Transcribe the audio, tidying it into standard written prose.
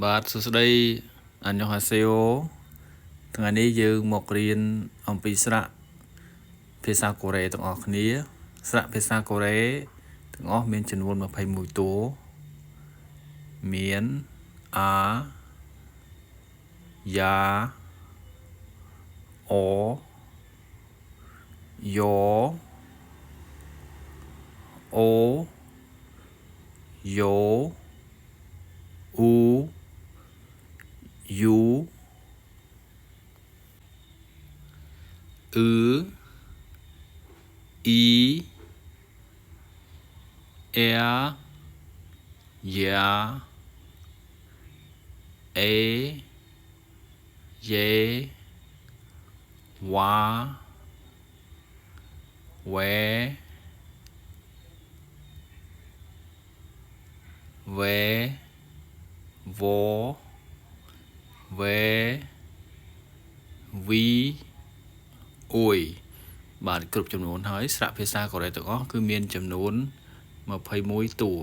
បាទសួស្តីអញ្ញហាសេអូថ្ងៃនេះយើងមករៀនអំពីស្រៈភាសាកូរ៉េទាំងអស់គ្នាស្រៈភាសាកូរ៉េទាំងអស់មានចំនួន21តួមានអាយ៉ាអូយ៉អូយ៉ូអ៊ូយូអ៊ឺអ៊ីអែយ៉ាអេយេវ៉ាវ៉េវ៉េវ៉វ៉េវីអ៊ុយបាទគ្រប់ចំនួនហើយស្រៈភាសាកូរ៉េទាំងអស់គឺមានចំនួន21តួ